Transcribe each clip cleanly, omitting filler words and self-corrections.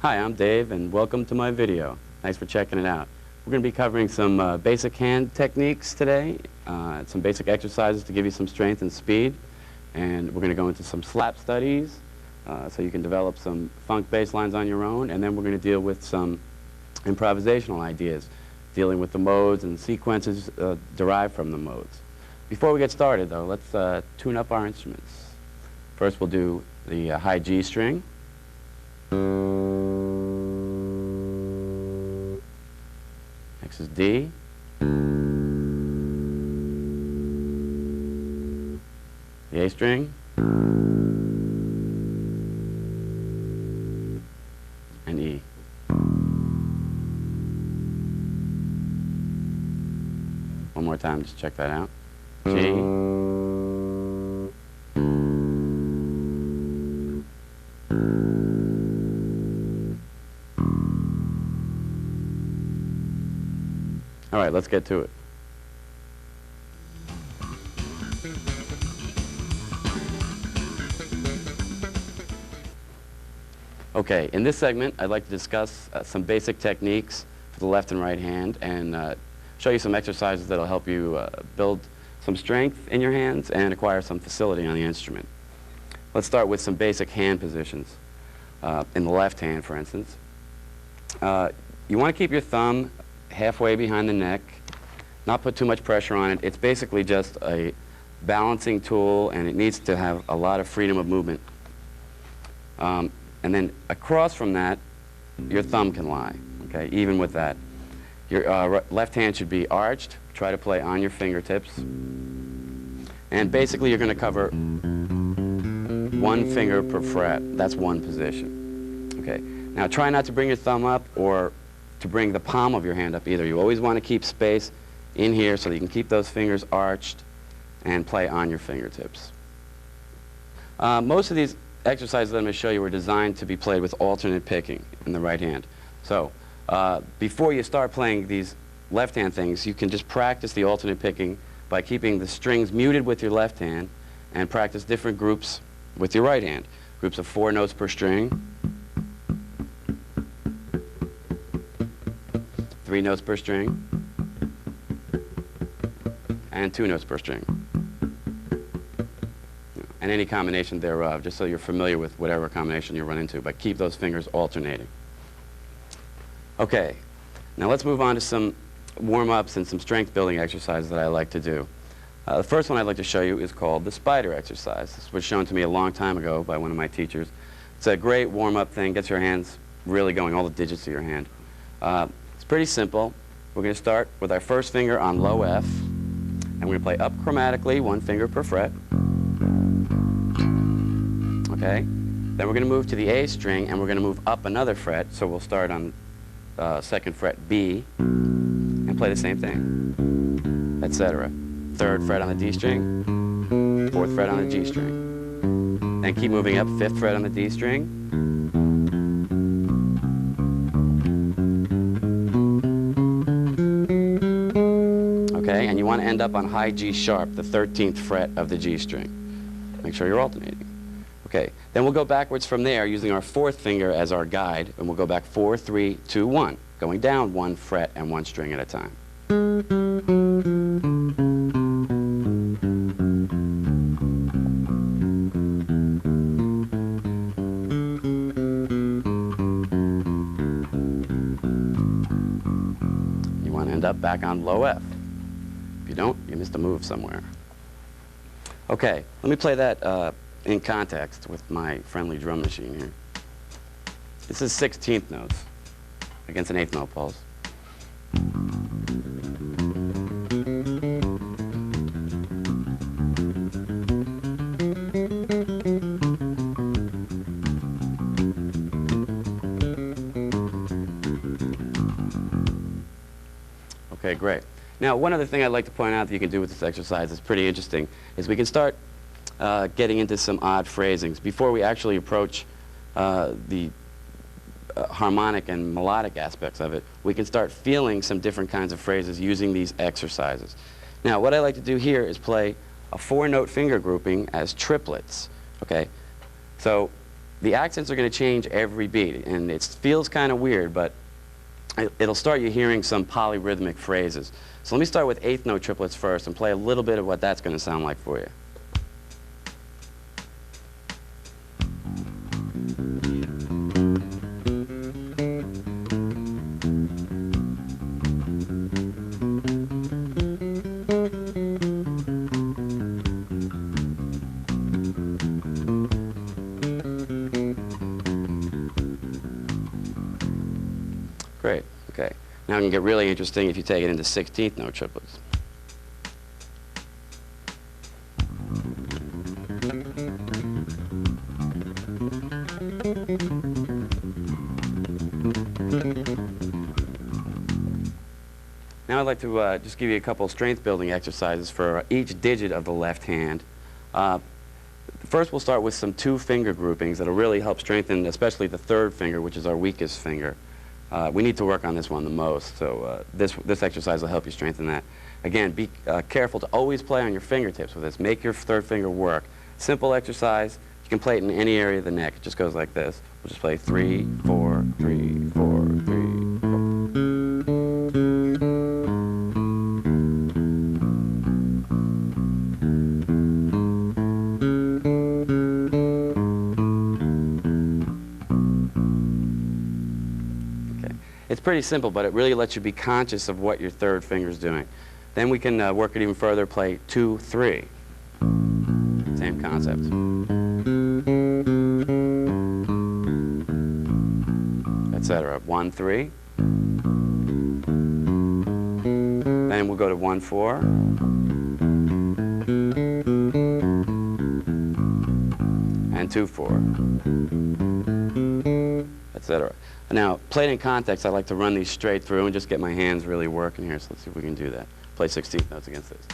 Hi, I'm Dave, and welcome to my video. Thanks for checking it out. We're going to be covering some basic hand techniques today, some basic exercises to give you some strength and speed, and we're going to go into some slap studies so you can develop some funk bass lines on your own, and then we're going to deal with some improvisational ideas, dealing with the modes and sequences derived from the modes. Before we get started, though, let's tune up our instruments. First, we'll do the high G string. Next is D. The A string. And E. One more time, just check that out. G. All right, let's get to it. Okay, in this segment, I'd like to discuss some basic techniques for the left and right hand and show you some exercises that'll help you build some strength in your hands and acquire some facility on the instrument. Let's start with some basic hand positions. In the left hand, for instance. You want to keep your thumb halfway behind the neck, not put too much pressure on it. It's basically just a balancing tool, and it needs to have a lot of freedom of movement. And then across from that, your thumb can lie, okay, even with that. Your left hand should be arched. Try to play on your fingertips. And basically, you're going to cover one finger per fret. That's one position. Okay. Now, try not to bring your thumb up or to bring the palm of your hand up either. You always want to keep space in here so that you can keep those fingers arched and play on your fingertips. Most of these exercises that I'm going to show you were designed to be played with alternate picking in the right hand. So before you start playing these left hand things, you can just practice the alternate picking by keeping the strings muted with your left hand and practice different groups with your right hand. Groups of 4 notes per string, 3 notes per string, and 2 notes per string. And any combination thereof, just so you're familiar with whatever combination you run into, but keep those fingers alternating. Okay, now let's move on to some warm-ups and some strength-building exercises that I like to do. The first one I'd like to show you is called the spider exercise. This was shown to me a long time ago by one of my teachers. It's a great warm-up thing, gets your hands really going, all the digits of your hand. It's pretty simple. We're going to start with our first finger on low F, and we're going to play up chromatically, 1 finger per fret. Okay? Then we're going to move to the A string, and we're going to move up another fret, so we'll start on 2nd fret B, and play the same thing, etc. 3rd fret on the D string, 4th fret on the G string. Then keep moving up, 5th fret on the D string, okay, and you want to end up on high G sharp, the 13th fret of the G string. Make sure you're alternating. Okay, then we'll go backwards from there using our 4th finger as our guide, and we'll go back 4, 3, 2, 1, going down 1 fret and 1 string at a time. up back on low F. If you don't, you missed a move somewhere. Okay, let me play that in context with my friendly drum machine here. This is 16th notes against an 8th note pulse. Okay, great. Now, one other thing I'd like to point out that you can do with this exercise is pretty interesting, is we can start getting into some odd phrasings. Before we actually approach the harmonic and melodic aspects of it, we can start feeling some different kinds of phrases using these exercises. Now, what I like to do here is play a 4-note finger grouping as triplets, okay? So the accents are going to change every beat, and it feels kind of weird, but it'll start you hearing some polyrhythmic phrases. So let me start with 8th note triplets first and play a little bit of what that's going to sound like for you. Great, okay. Now it can get really interesting if you take it into 16th note triplets. Now I'd like to just give you a couple strength building exercises for each digit of the left hand. First we'll start with some 2-finger groupings that'll really help strengthen especially the 3rd finger, which is our weakest finger. We need to work on this one the most, so this exercise will help you strengthen that. Again, be careful to always play on your fingertips with this. Make your 3rd finger work. Simple exercise. You can play it in any area of the neck. It just goes like this. We'll just play 3, 4, 3, 4, 3, 4. It's pretty simple, but it really lets you be conscious of what your 3rd finger is doing. Then we can work it even further, play 2, 3. Same concept. Etc. 1, 3. Then we'll go to 1, 4. And 2, 4. Etc. Now, played in context, I like to run these straight through and just get my hands really working here. So let's see if we can do that. Play 16th notes against this.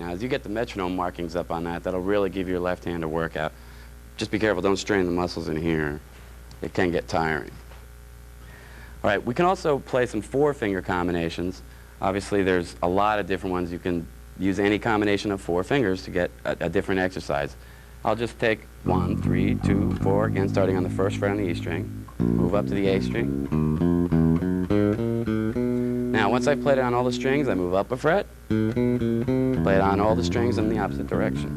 As you get the metronome markings up on that, that'll really give your left hand a workout. Just be careful, don't strain the muscles in here. It can get tiring. All right, we can also play some 4-finger combinations. Obviously, there's a lot of different ones. You can use any combination of 4 fingers to get a different exercise. I'll just take 1, 3, 2, 4, again, starting on the 1st fret on the E string. Move up to the A string. Now, once I've played it on all the strings, I move up a fret. Play it on all the strings in the opposite direction.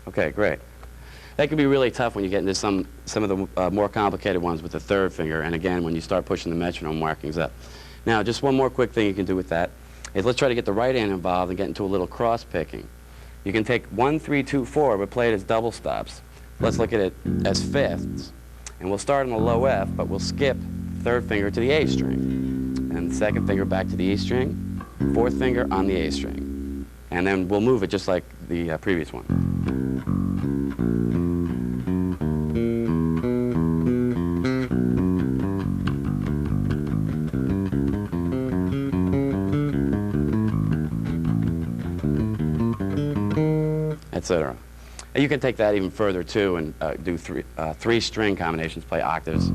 Okay, great. That can be really tough when you get into some of the more complicated ones with the 3rd finger, and again, when you start pushing the metronome markings up. Now, just one more quick thing you can do with that is let's try to get the right hand involved and get into a little cross-picking. You can take 1, 3, 2, 4, but play it as double stops. Let's look at it as fifths. And we'll start on the low F, but we'll skip 3rd finger to the A string. And 2nd finger back to the E string, 4th finger on the A string. And then we'll move it just like the previous one. etc. And you can take that even further too and do three string combinations, play octaves,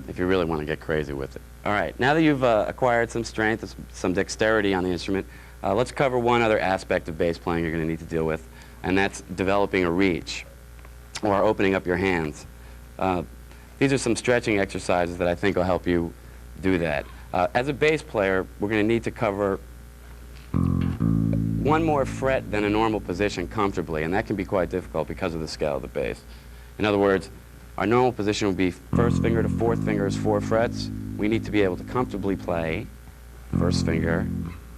if you really want to get crazy with it. All right, now that you've acquired some strength, some dexterity on the instrument, let's cover one other aspect of bass playing you're going to need to deal with, and that's developing a reach, or opening up your hands. These are some stretching exercises that I think will help you do that. As a bass player, we're going to need to cover one more fret than a normal position comfortably, and that can be quite difficult because of the scale of the bass. In other words, our normal position would be first finger to fourth finger is 4 frets. We need to be able to comfortably play first finger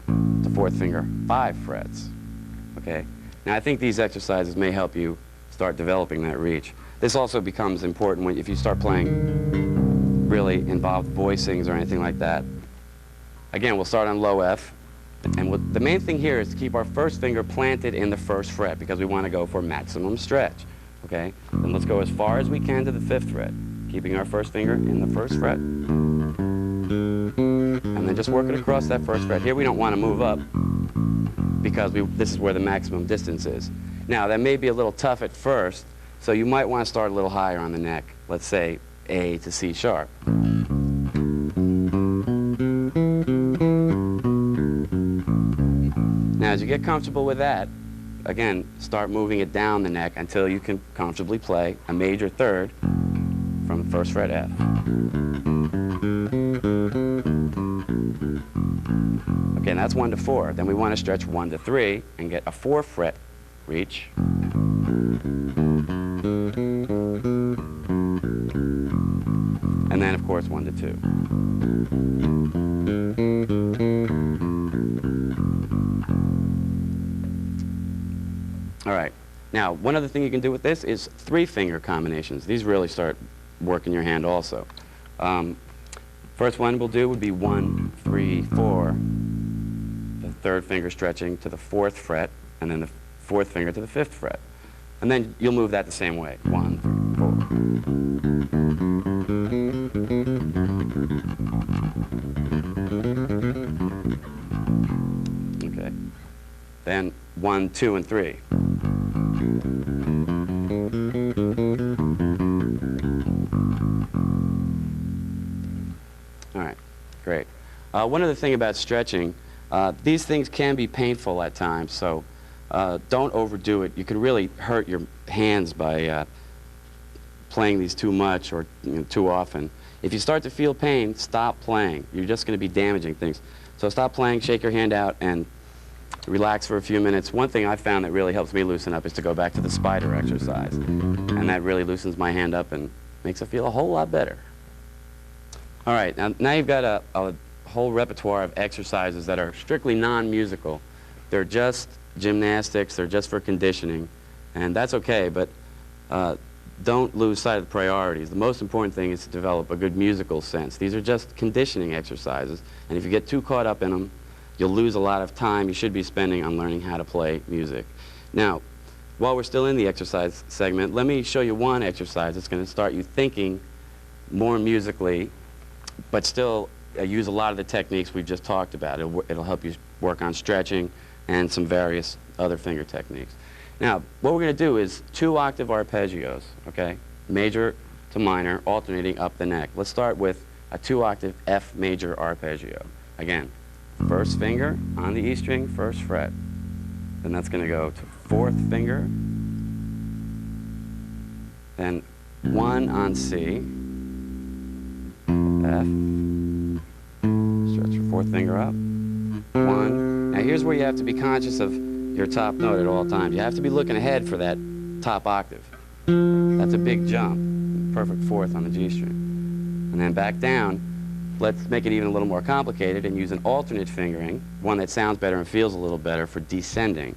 to fourth finger 5 frets. Okay? Now I think these exercises may help you start developing that reach. This also becomes important if you start playing really involved voicings or anything like that. Again, we'll start on low F. And the main thing here is to keep our first finger planted in the first fret because we want to go for maximum stretch. Okay? Then let's go as far as we can to the 5th fret, keeping our first finger in the first fret. And then just work it across that first fret. Here we don't want to move up because this is where the maximum distance is. Now, that may be a little tough at first, so you might want to start a little higher on the neck. Let's say A to C sharp. Now, as you get comfortable with that, again, start moving it down the neck until you can comfortably play a major third from the first fret F. Okay, that's 1 to 4. Then we want to stretch 1 to 3 and get a 4 fret reach. And then, of course, 1 to 2. All right. Now, one other thing you can do with this is 3-finger combinations. These really start working your hand also. First one we'll do would be 1, 3, 4. The 3rd finger stretching to the 4th fret, and then the 4th finger to the 5th fret. And then you'll move that the same way. 1, 3, 4. Okay. Then 1, 2, and 3. All right, great. One other thing about stretching, these things can be painful at times, so don't overdo it. You can really hurt your hands by playing these too much or too often. If you start to feel pain, stop playing. You're just going to be damaging things. So stop playing, shake your hand out, and relax for a few minutes. One thing I found that really helps me loosen up is to go back to the spider exercise. And that really loosens my hand up and makes it feel a whole lot better. All right, now you've got a whole repertoire of exercises that are strictly non-musical. They're just gymnastics, they're just for conditioning, and that's okay, but don't lose sight of the priorities. The most important thing is to develop a good musical sense. These are just conditioning exercises, and if you get too caught up in them, you'll lose a lot of time you should be spending on learning how to play music. Now, while we're still in the exercise segment, let me show you one exercise that's going to start you thinking more musically, but still use a lot of the techniques we've just talked about. It'll help you work on stretching and some various other finger techniques. Now, what we're going to do is 2-octave arpeggios, okay? Major to minor, alternating up the neck. Let's start with a 2-octave F major arpeggio. Again, first finger on the E string, first fret. Then that's going to go to 4th finger. Then 1 on C, F, stretch your 4th finger up, 1. Now here's where you have to be conscious of your top note at all times. You have to be looking ahead for that top octave. That's a big jump, perfect 4th on the G string. And then back down, let's make it even a little more complicated and use an alternate fingering, one that sounds better and feels a little better for descending.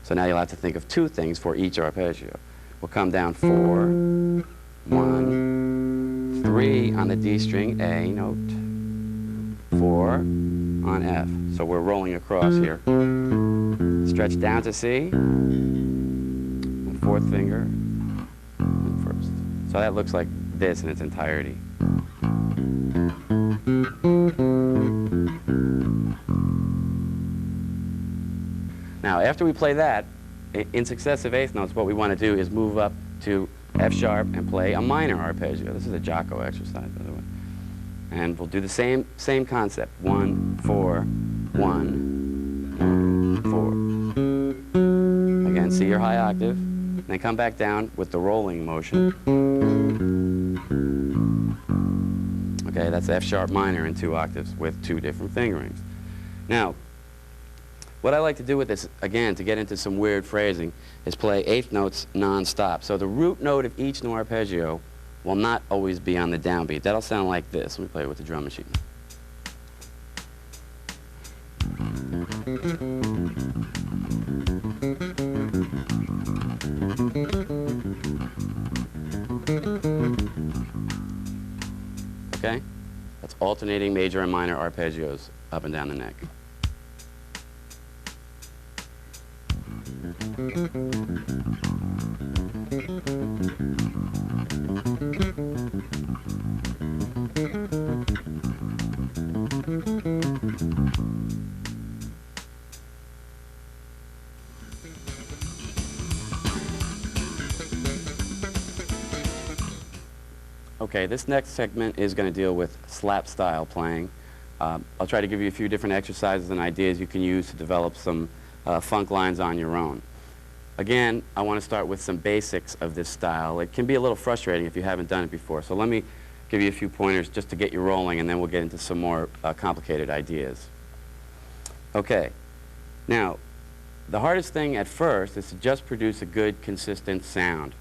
So now you'll have to think of 2 things for each arpeggio. We'll come down 4, 1, 3 on the D string, A note, 4 on F. So we're rolling across here. Stretch down to C, 4th finger, and 1st. So that looks like this in its entirety. Now after we play that, in successive eighth notes, what we want to do is move up to F sharp and play a minor arpeggio. This is a Jocko exercise, by the way. And we'll do the same concept. 1, 4, 1, 4. Again, C or high octave. Then come back down with the rolling motion. Okay, that's F sharp minor in 2 octaves with 2 different fingerings. Now, what I like to do with this, again, to get into some weird phrasing, is play eighth notes non-stop. So the root note of each new arpeggio will not always be on the downbeat. That'll sound like this. Let me play it with the drum machine. Okay? That's alternating major and minor arpeggios up and down the neck. Okay, this next segment is going to deal with slap style playing. I'll try to give you a few different exercises and ideas you can use to develop some funk lines on your own. Again, I want to start with some basics of this style. It can be a little frustrating if you haven't done it before, so let me give you a few pointers just to get you rolling, and then we'll get into some more complicated ideas. Okay, now, the hardest thing at first is to just produce a good, consistent sound,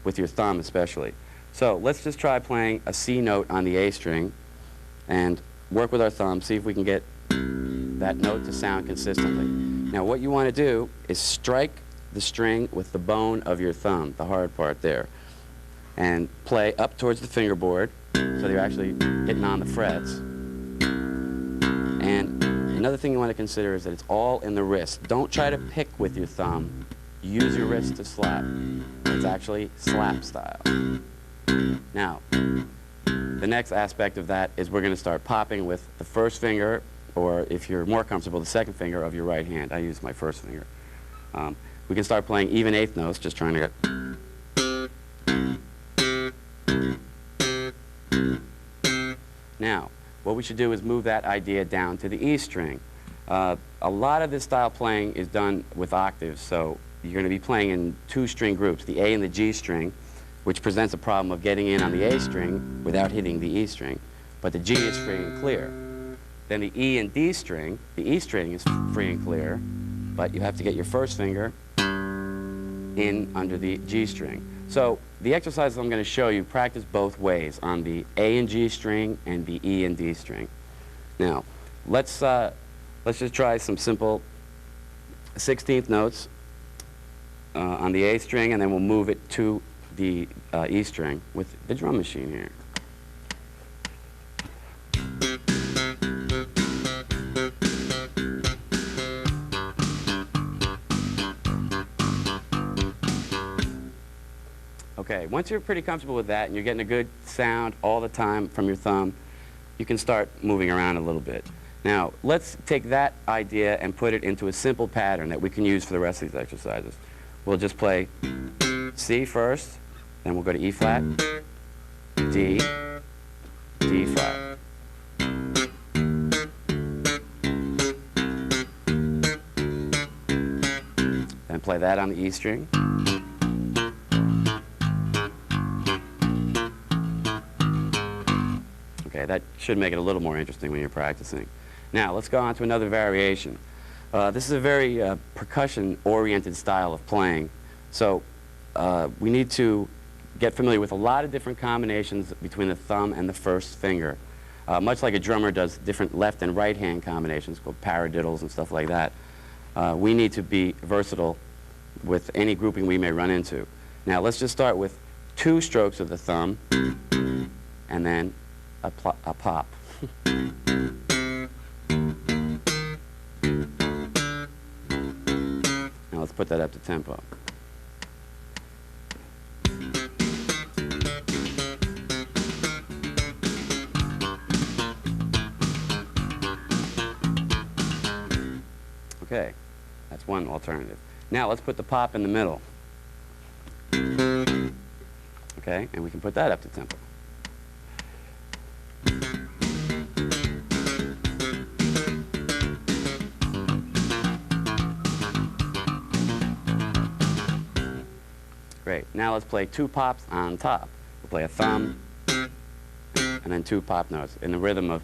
with your thumb especially. So let's just try playing a C note on the A string and work with our thumb, see if we can get that note to sound consistently. Now what you want to do is strike the string with the bone of your thumb, the hard part there, and play up towards the fingerboard so you're actually hitting on the frets. And another thing you want to consider is that it's all in the wrist. Don't try to pick with your thumb. Use your wrist to slap. It's actually slap style. Now, the next aspect of that is we're going to start popping with the first finger, or if you're more comfortable, the second finger of your right hand. I use my first finger. We can start playing even eighth notes, just trying to get... Now, what we should do is move that idea down to the E string. A lot of this style playing is done with octaves, so you're going to be playing in 2 string groups, the A and the G string, which presents a problem of getting in on the A string without hitting the E string. But the G is free and clear. Then the E and D string, the E string is free and clear, but you have to get your first finger in under the G string. So the exercises I'm going to show you practice both ways, on the A and G string and the E and D string. Now, let's just try some simple 16th notes on the A string, and then we'll move it to the E string with the drum machine here. Okay, once you're pretty comfortable with that and you're getting a good sound all the time from your thumb, you can start moving around a little bit. Now, let's take that idea and put it into a simple pattern that we can use for the rest of these exercises. We'll just play C first, then we'll go to E flat, D, D flat. Then play that on the E string. Okay, that should make it a little more interesting when you're practicing. Now, let's go on to another variation. This is a very percussion-oriented style of playing, so we need to get familiar with a lot of different combinations between the thumb and the first finger. Much like a drummer does different left and right hand combinations called paradiddles and stuff like that. We need to be versatile with any grouping we may run into. Now let's just start with 2 strokes of the thumb and then a pop. Now let's put that up to tempo. Okay, that's one alternative. Now let's put the pop in the middle. Okay, and we can put that up to tempo. Great. Now let's play two pops on top. We'll play a thumb and then two pop notes in the rhythm of.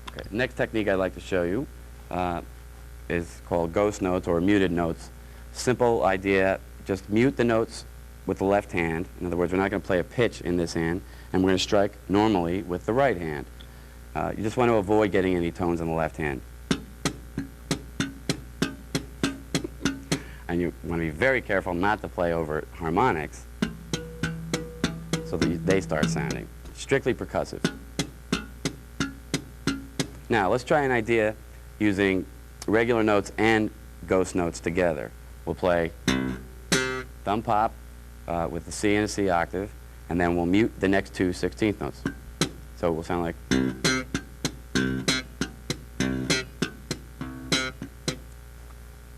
Okay. Next technique I'd like to show you is called ghost notes or muted notes. Simple idea, just mute the notes with the left hand. In other words, we're not going to play a pitch in this hand, and we're going to strike normally with the right hand. You just want to avoid getting any tones on the left hand. And you want to be very careful not to play over harmonics so that they start sounding. Strictly percussive. Now, let's try an idea using regular notes and ghost notes together. We'll play thumb pop with the C and a C octave, and then we'll mute the next two 16th notes. So it will sound like.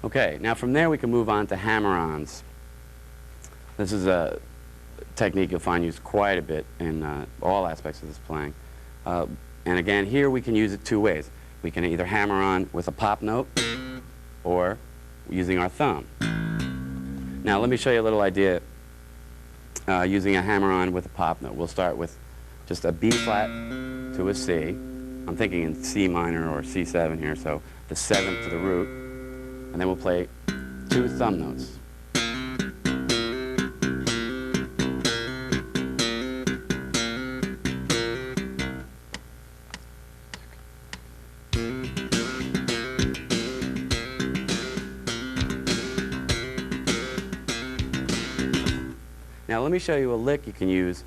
Okay, now from there we can move on to hammer-ons. This is a technique you'll find used quite a bit in all aspects of this playing. And again, here we can use it two ways. We can either hammer on with a pop note or using our thumb. Now let me show you a little idea using a hammer-on with a pop note. We'll start with just a B flat to a C. I'm thinking in C minor or C7 here, so the 7th to the root. And then we'll play two thumb notes. Now let me show you a lick you can use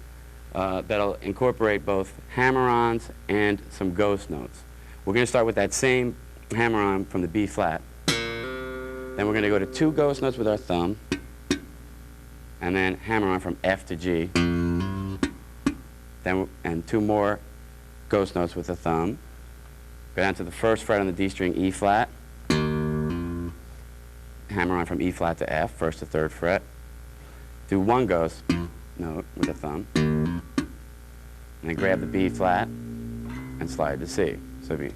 that'll incorporate both hammer-ons and some ghost notes. We're going to start with that same hammer-on from the B flat. Then we're going to go to two ghost notes with our thumb, and then hammer-on from F to G. Then and two more ghost notes with the thumb. Go down to the first fret on the D string, E flat. Hammer-on from E flat to F, first to third fret. Do one ghost note with the thumb, and then grab the B flat and slide to C. So it'd be.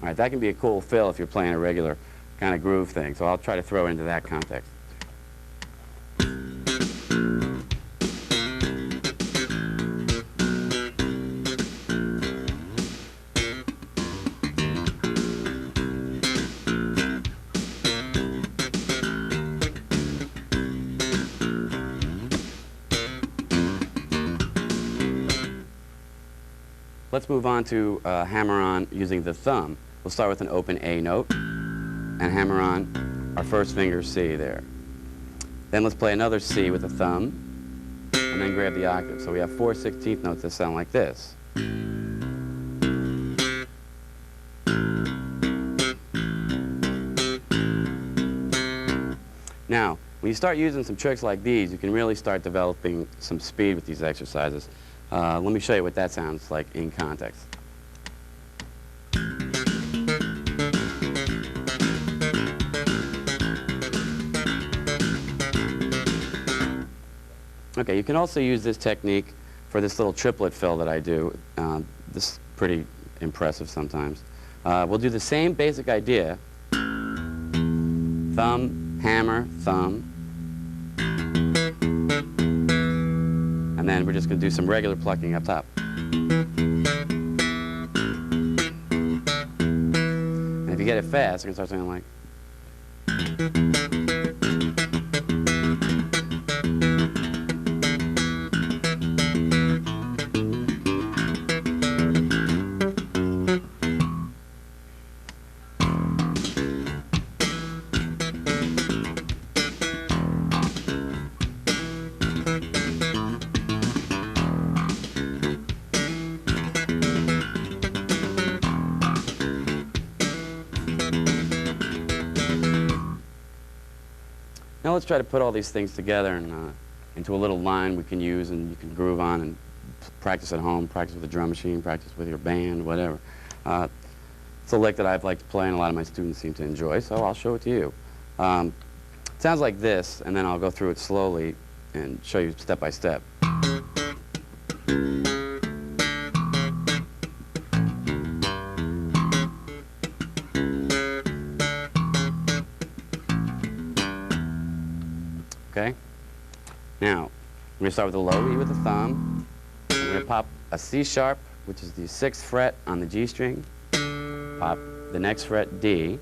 All right, that can be a cool fill if you're playing a regular kind of groove thing, so I'll try to throw it into that context. Let's move on to hammer-on using the thumb. We'll start with an open A note and hammer on our first finger C there. Then let's play another C with the thumb and then grab the octave. So we have 4 16th notes that sound like this. Now, when you start using some tricks like these, you can really start developing some speed with these exercises. Let me show you what that sounds like in context. Okay, you can also use this technique for this little triplet fill that I do. This is pretty impressive sometimes. We'll do the same basic idea. Thumb, hammer, thumb. And then we're just going to do some regular plucking up top. And if you get it fast, you can start sounding like. Now let's try to put all these things together and into a little line we can use and you can groove on and practice at home, practice with a drum machine, practice with your band, whatever. It's a lick that I've liked to play and a lot of my students seem to enjoy, so I'll show it to you. It sounds like this, and then I'll go through it slowly and show you step by step. Okay? Now, we're going to start with the low E with the thumb. We're going to pop a C sharp, which is the 6th fret on the G string. Pop the next fret, D.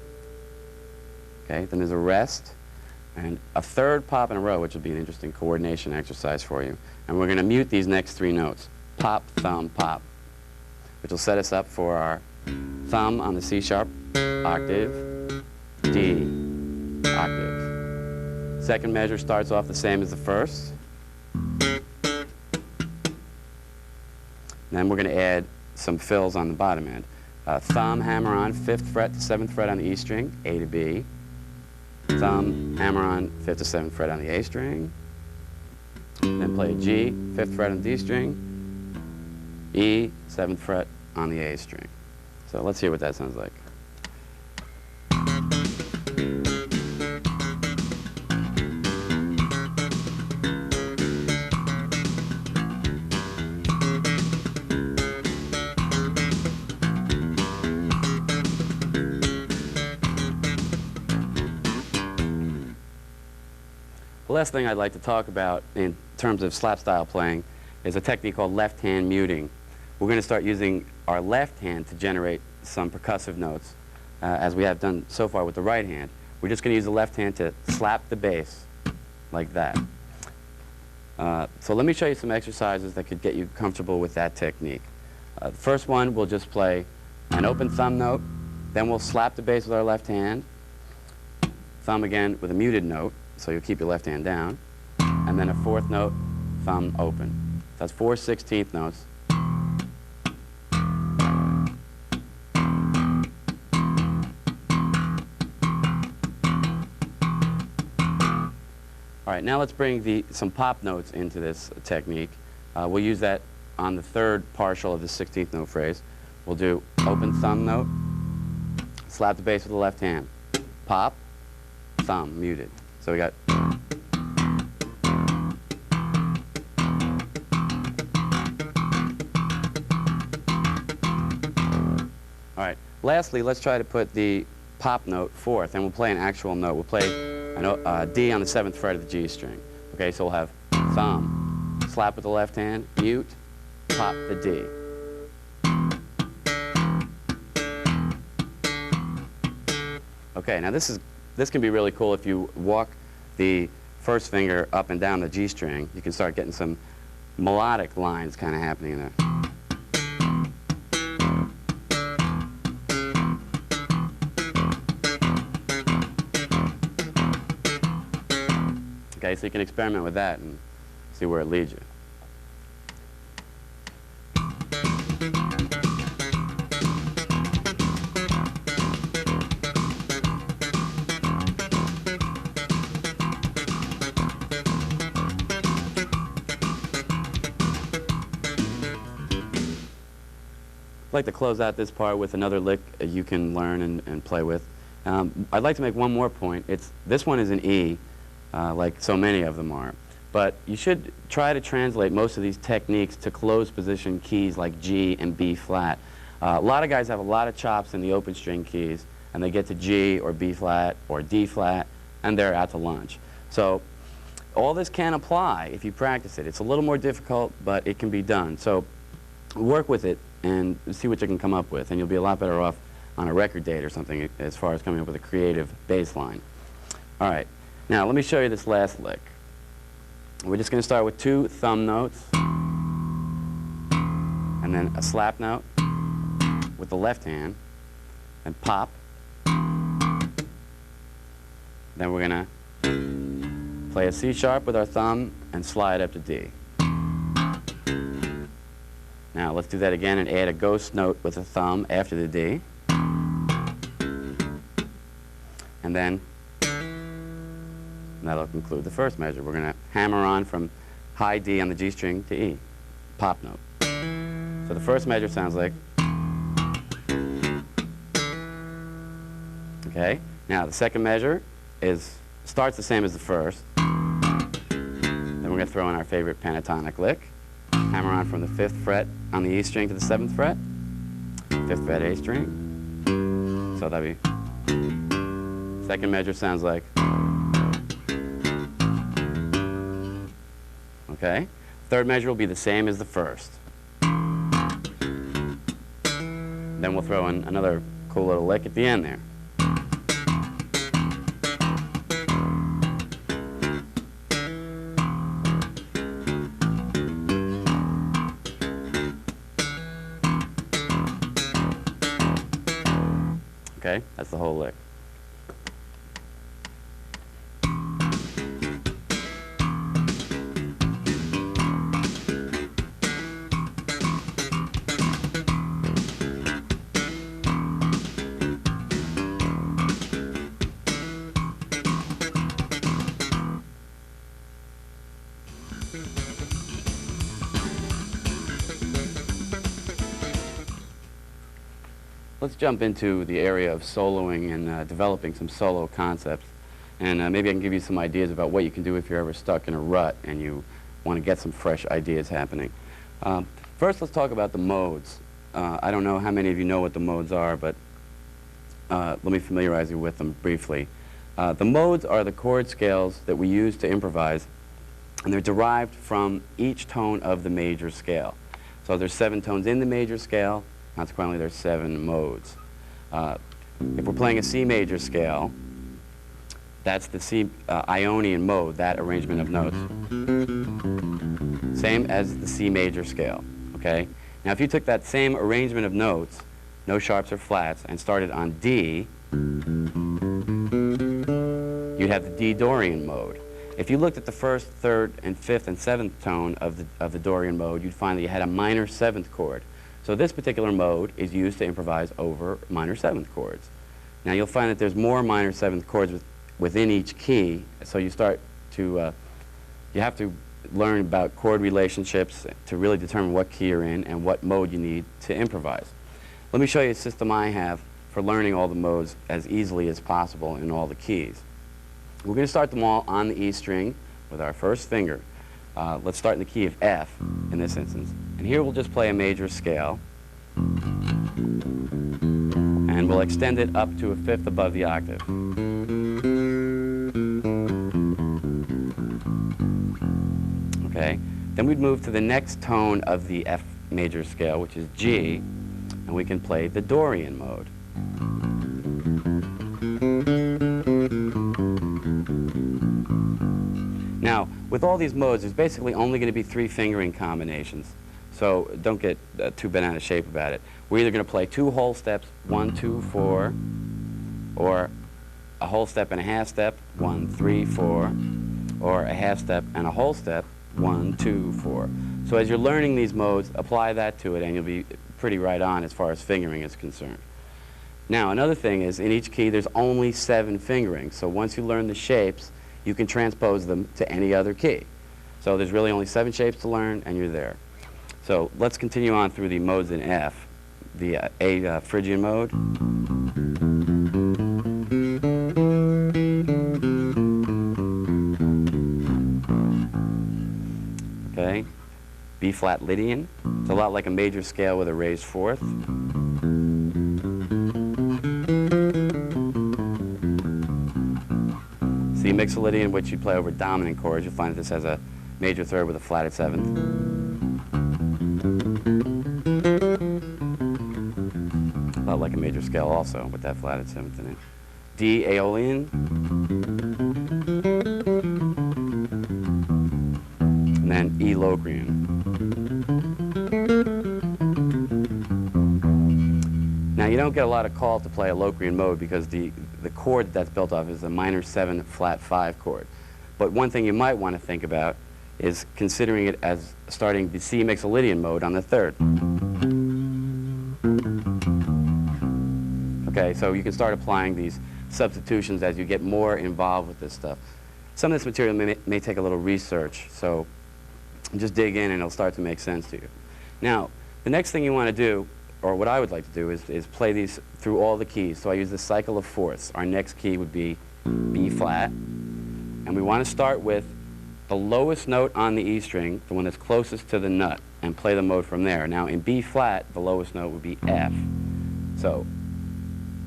Okay, then there's a rest, and a 3rd pop in a row, which will be an interesting coordination exercise for you. And we're going to mute these next 3 notes. Pop, thumb, pop, which will set us up for our thumb on the C sharp, octave, D, octave. Second measure starts off the same as the first. Then we're going to add some fills on the bottom end. Thumb, hammer on 5th fret to 7th fret on the E string, A to B. Thumb, hammer on 5th to 7th fret on the A string. Then play a G, 5th fret on the D string. E, 7th fret on the A string. So let's hear what that sounds like. The last thing I'd like to talk about in terms of slap style playing is a technique called left hand muting. We're going to start using our left hand to generate some percussive notes, as we have done so far with the right hand. We're just going to use the left hand to slap the bass like that. So let me show you some exercises that could get you comfortable with that technique. The first one, we'll just play an open thumb note, then we'll slap the bass with our left hand, thumb again with a muted note, so you'll keep your left hand down, and then a 4th note, thumb open. That's 4 16th notes. All right, now let's bring some pop notes into this technique. We'll use that on the 3rd partial of the 16th note phrase. We'll do open thumb note, slap the bass with the left hand, pop, thumb, muted. So we got. All right, lastly, let's try to put the pop note 4th, and we'll play an actual note. We'll play a D on the 7th fret of the G string. Okay, so we'll have thumb, slap with the left hand, mute, pop the D. Okay, now this can be really cool if you walk the first finger up and down the G string. You can start getting some melodic lines kind of happening there. Okay, so you can experiment with that and see where it leads you. I'd like to close out this part with another lick you can learn and play with. I'd like to make one more point. This one is an E, like so many of them are. But you should try to translate most of these techniques to closed position keys like G and B flat. A lot of guys have a lot of chops in the open string keys, and they get to G or B flat or D flat, and they're out to lunch. So all this can apply if you practice it. It's a little more difficult, but it can be done. So work with it and see what you can come up with, and you'll be a lot better off on a record date or something as far as coming up with a creative bass line. All right, now let me show you this last lick. We're just going to start with 2 thumb notes, and then a slap note with the left hand, and pop. Then we're going to play a C sharp with our thumb and slide up to D. Now let's do that again and add a ghost note with the thumb after the D. And then And that'll conclude the first measure. We're going to hammer on from high D on the G string to E, pop note. So the first measure sounds like. Okay. Now the second measure starts the same as the first. Then we're going to throw in our favorite pentatonic lick. Hammer on from the 5th fret on the E string to the 7th fret. 5th fret A string. So that'd be. Second measure sounds like. Okay. Third measure will be the same as the first. Then we'll throw in another cool little lick at the end there. Okay, that's the whole lick. Let's jump into the area of soloing and developing some solo concepts. And maybe I can give you some ideas about what you can do if you're ever stuck in a rut and you want to get some fresh ideas happening. First, let's talk about the modes. I don't know how many of you know what the modes are, but let me familiarize you with them briefly. The modes are the chord scales that we use to improvise, and they're derived from each tone of the major scale. So there's 7 tones in the major scale. Consequently, there's 7 modes. If we're playing a C major scale, that's the C Ionian mode, that arrangement of notes. Same as the C major scale, okay? Now, if you took that same arrangement of notes, no sharps or flats, and started on D, you'd have the D Dorian mode. If you looked at the 1st, 3rd, and 5th, and 7th tone of the Dorian mode, you'd find that you had a minor 7th chord. So this particular mode is used to improvise over minor 7th chords. Now you'll find that there's more minor 7th chords within each key, so you start to, you have to learn about chord relationships to really determine what key you're in and what mode you need to improvise. Let me show you a system I have for learning all the modes as easily as possible in all the keys. We're going to start them all on the E string with our first finger. Let's start in the key of F in this instance. And here we'll just play a major scale. And we'll extend it up to a 5th above the octave. Okay. Then we'd move to the next tone of the F major scale, which is G, and we can play the Dorian mode. Now, with all these modes, there's basically only going to be 3 fingering combinations. So don't get too bent out of shape about it. We're either going to play 2 whole steps, 1, 2, 4, or a whole step and a half step, 1, 3, 4, or a half step and a whole step, 1, 2, 4. So as you're learning these modes, apply that to it and you'll be pretty right on as far as fingering is concerned. Now, another thing is, in each key, there's only 7 fingerings. So once you learn the shapes, you can transpose them to any other key. So there's really only 7 shapes to learn, and you're there. So let's continue on through the modes in F. The A Phrygian mode. Okay. B flat Lydian. It's a lot like a major scale with a raised 4th. C Mixolydian, which you play over dominant chords. You'll find that this has a major 3rd with a flatted 7th. A lot like a major scale also, with that flatted 7th in it. D Aeolian. And then E Locrian. Now, you don't get a lot of call to play a Locrian mode because the chord that's built off is a minor 7 flat 5 chord. But one thing you might want to think about is considering it as starting the C Mixolydian mode on the 3rd. Okay, so you can start applying these substitutions as you get more involved with this stuff. some of this material may take a little research, so just dig in and it'll start to make sense to you. Now, the next thing you want to do, or what I would like to do, is play these through all the keys. So I use the cycle of fourths. Our next key would be B flat, and we want to start with the lowest note on the E string, the one that's closest to the nut, and play the mode from there. Now in B flat, the lowest note would be F. So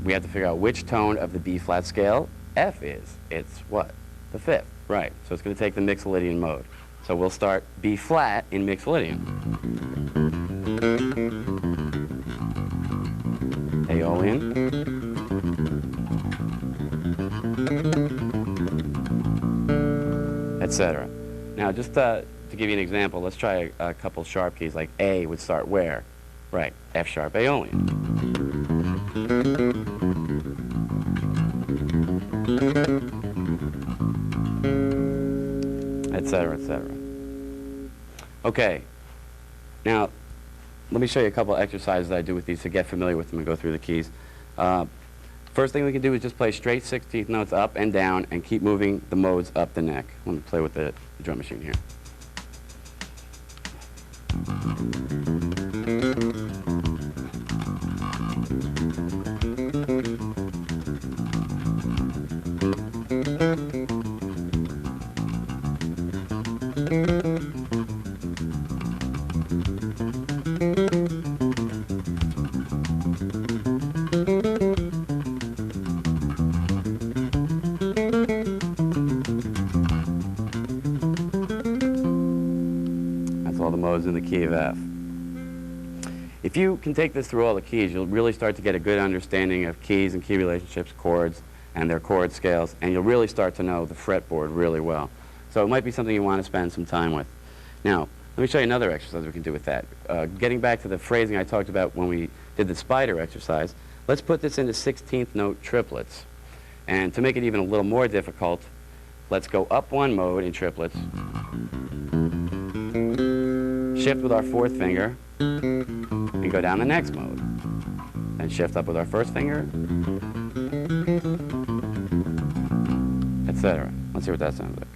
we have to figure out which tone of the B flat scale F is. It's what? The fifth, right. So it's going to take the Mixolydian mode. So we'll start B flat in Mixolydian. Aeolian. Etc. Now, just to give you an example, let's try a couple sharp keys, like A would start where? Right, F sharp Aeolian. Etc., etc. Okay, now let me show you a couple exercises that I do with these to get familiar with them and go through the keys. First thing we can do is just play straight 16th notes up and down and keep moving the modes up the neck. Let me play with the drum machine here. All the modes in the key of F. If you can take this through all the keys, you'll really start to get a good understanding of keys and key relationships, chords, and their chord scales, and you'll really start to know the fretboard really well. So it might be something you want to spend some time with. Now, let me show you another exercise we can do with that. Getting back to the phrasing I talked about when we did the spider exercise, let's put this into 16th note triplets. And to make it even a little more difficult, let's go up one mode in triplets, shift with our fourth finger, and go down the next mode. Then shift up with our first finger, etc. Let's see what that sounds like.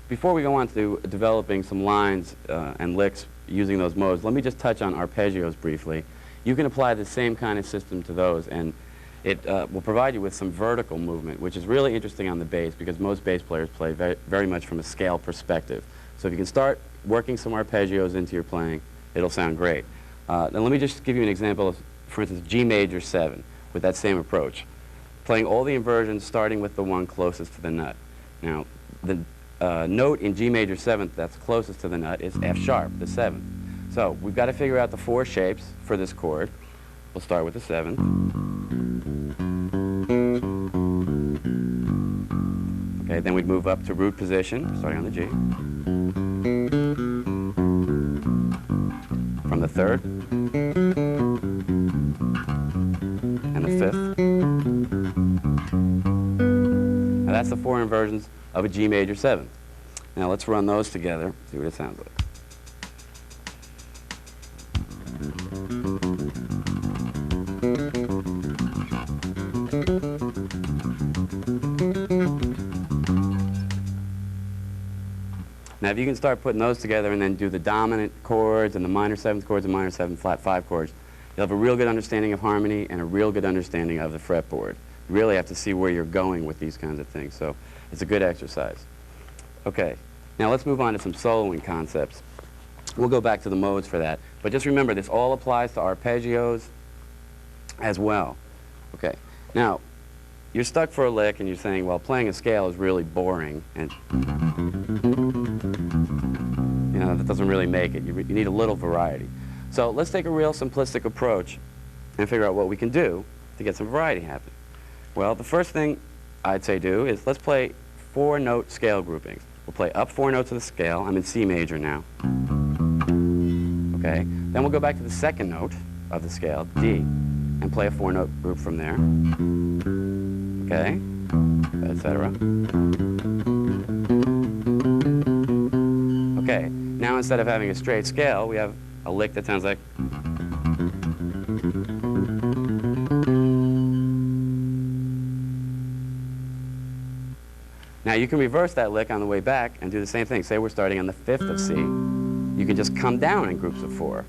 Before we go on to developing some lines and licks using those modes, let me just touch on arpeggios briefly. You can apply the same kind of system to those, and it will provide you with some vertical movement, which is really interesting on the bass because most bass players play very much from a scale perspective. So if you can start working some arpeggios into your playing, it'll sound great. Now let me just give you an example of, for instance, G major 7 with that same approach. Playing all the inversions starting with the one closest to the nut. Now, the note in G major 7th that's closest to the nut is F sharp, the 7th. So we've got to figure out the four shapes for this chord. We'll start with the 7th. Okay, then we'd move up to root position, starting on the G. From the 3rd. And the 5th. Now that's the four inversions of a G major 7th. Now let's run those together, see what it sounds like. Now if you can start putting those together and then do the dominant chords and the minor 7th chords and minor 7 flat 5 chords, you'll have a real good understanding of harmony and a real good understanding of the fretboard. You really have to see where you're going with these kinds of things, so it's a good exercise. Okay, now let's move on to some soloing concepts. We'll go back to the modes for that, but just remember this all applies to arpeggios as well. Okay, now you're stuck for a lick and you're saying, well, playing a scale is really boring and you know, that doesn't really make it. You need a little variety. So let's take a real simplistic approach and figure out what we can do to get some variety happening. Well, the first thing I'd say do is let's play 4-note scale groupings. We'll play up 4 notes of the scale. I'm in C major now. Okay, then we'll go back to the 2nd note of the scale, D, and play a 4-note group from there. Okay, etc. Okay, now instead of having a straight scale, we have a lick that sounds like. Now you can reverse that lick on the way back and do the same thing. Say we're starting on the 5th of C. You can just come down in groups of 4.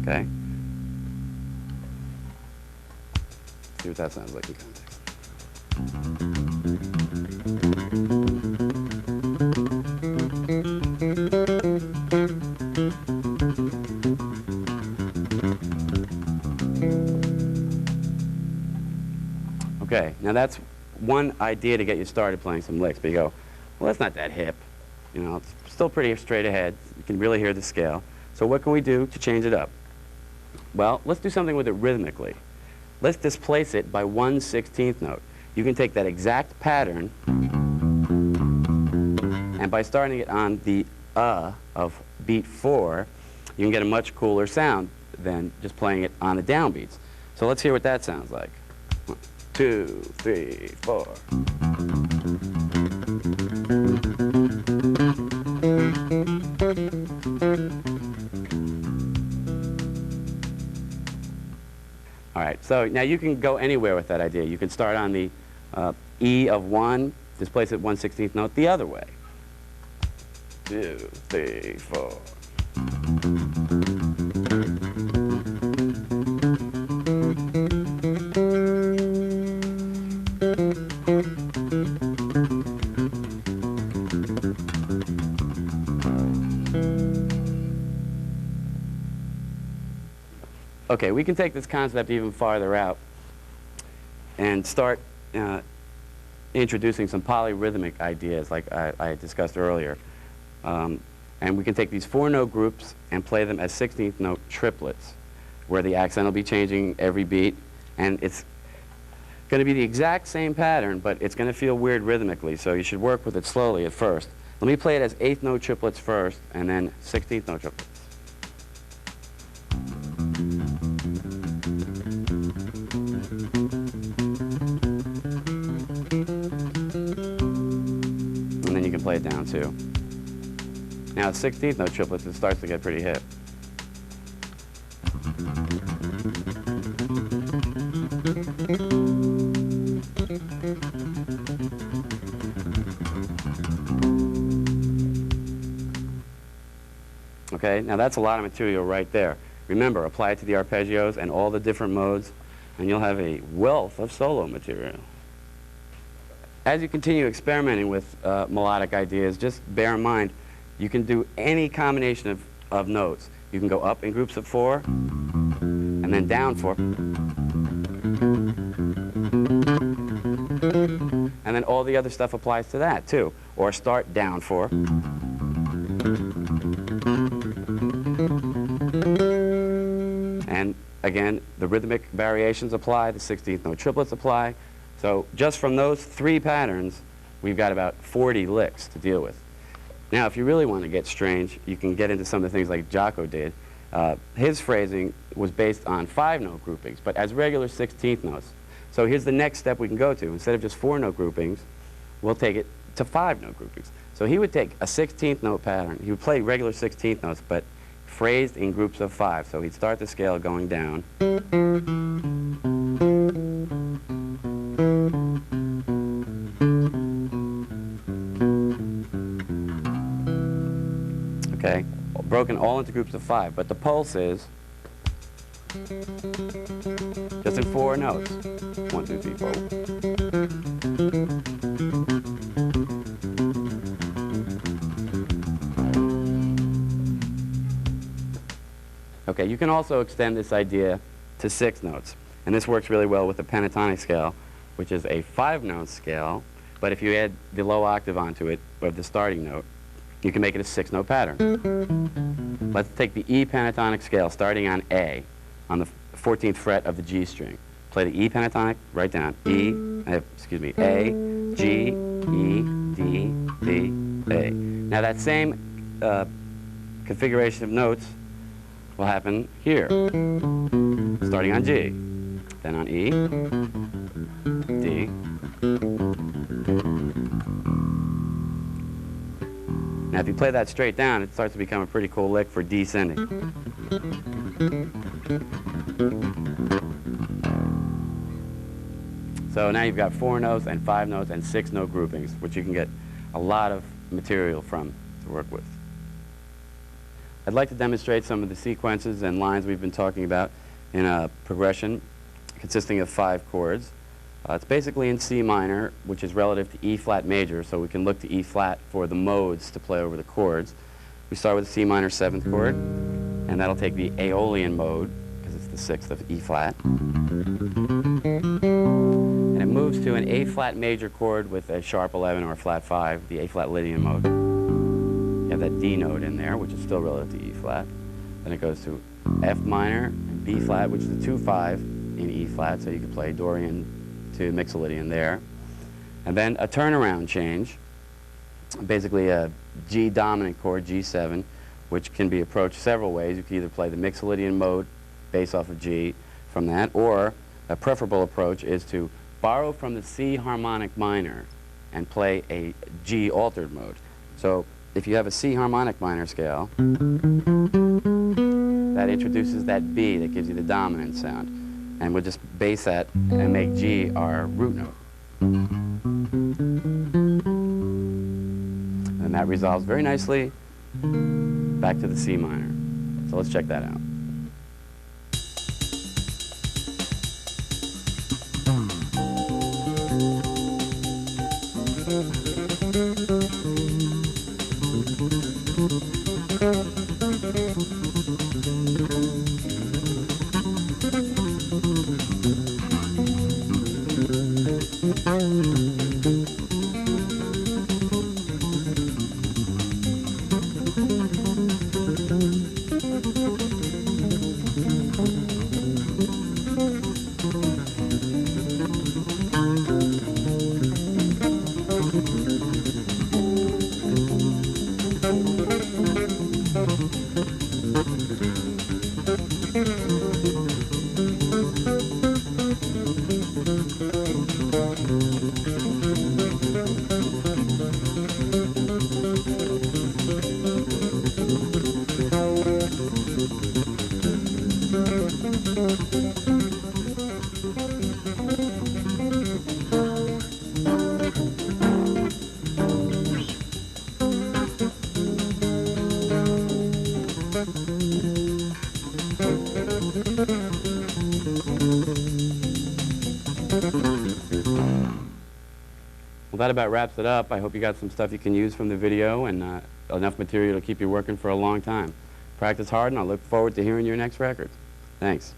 Okay? See what that sounds like in context. Okay, now that's one idea to get you started playing some licks, but you go, well, that's not that hip. You know, it's still pretty straight ahead. You can really hear the scale. So what can we do to change it up? Well, let's do something with it rhythmically. Let's displace it by 1/16th note. You can take that exact pattern, and by starting it on the of beat 4, you can get a much cooler sound than just playing it on the downbeats. So let's hear what that sounds like. 1, 2, 3, 4. All right, so now you can go anywhere with that idea. You can start on the E of 1, displace it 1/16th note the other way. 2, 3, 4. Okay, we can take this concept even farther out and start introducing some polyrhythmic ideas like I discussed earlier. And we can take these 4-note groups and play them as 16th note triplets, where the accent will be changing every beat, and it's going to be the exact same pattern, but it's going to feel weird rhythmically, so you should work with it slowly at first. Let me play it as 8th note triplets first, and then 16th note triplets. And then you can play it down too. Now, 16th note triplets, it starts to get pretty hip. Okay, now that's a lot of material right there. Remember, apply it to the arpeggios and all the different modes, and you'll have a wealth of solo material. As you continue experimenting with melodic ideas, just bear in mind, you can do any combination of notes. You can go up in groups of 4, and then down 4. And then all the other stuff applies to that, too. Or start down 4. And again, the rhythmic variations apply, the 16th note triplets apply. So just from those 3 patterns, we've got about 40 licks to deal with. Now, if you really want to get strange, you can get into some of the things like Jocko did. His phrasing was based on 5-note groupings, but as regular 16th notes. So here's the next step we can go to. Instead of just 4-note groupings, we'll take it to 5-note groupings. So he would take a 16th note pattern. He would play regular 16th notes, but phrased in groups of 5. So he'd start the scale going down. Okay, broken all into groups of 5, but the pulse is just in 4 notes. 1, 2, 3, 4. Okay, you can also extend this idea to 6 notes, and this works really well with the pentatonic scale, which is a 5-note scale, but if you add the low octave onto it, of the starting note, you can make it a 6-note pattern. Let's take the E pentatonic scale starting on A, on the 14th fret of the G string. Play the E pentatonic, write down A, G, E, D, D, A. Now that same configuration of notes will happen here, starting on G, then on E, D. Now, if you play that straight down, it starts to become a pretty cool lick for descending. So now you've got 4 notes and 5 notes and 6 note groupings, which you can get a lot of material from to work with. I'd like to demonstrate some of the sequences and lines we've been talking about in a progression consisting of 5 chords. It's basically in C minor, which is relative to E flat major, so we can look to E flat for the modes to play over the chords. We start with the C minor 7th chord, and that'll take the Aeolian mode, because it's the 6th of E flat. And it moves to an A flat major chord with a sharp 11 or a flat 5, the A flat Lydian mode. You have that D note in there, which is still relative to E flat. Then it goes to F minor and B flat, which is a 2-5 in E flat, so you can play Dorian to Mixolydian there. And then a turnaround change, basically a G dominant chord, G7, which can be approached several ways. You can either play the Mixolydian mode based off of G from that, or a preferable approach is to borrow from the C harmonic minor and play a G altered mode. So if you have a C harmonic minor scale, that introduces that B that gives you the dominant sound. And we'll just base that and make G our root note. And that resolves very nicely back to the C minor. So let's check that out. Well, that about wraps it up. I hope you got some stuff you can use from the video and enough material to keep you working for a long time. Practice hard, and I look forward to hearing your next record. Thanks.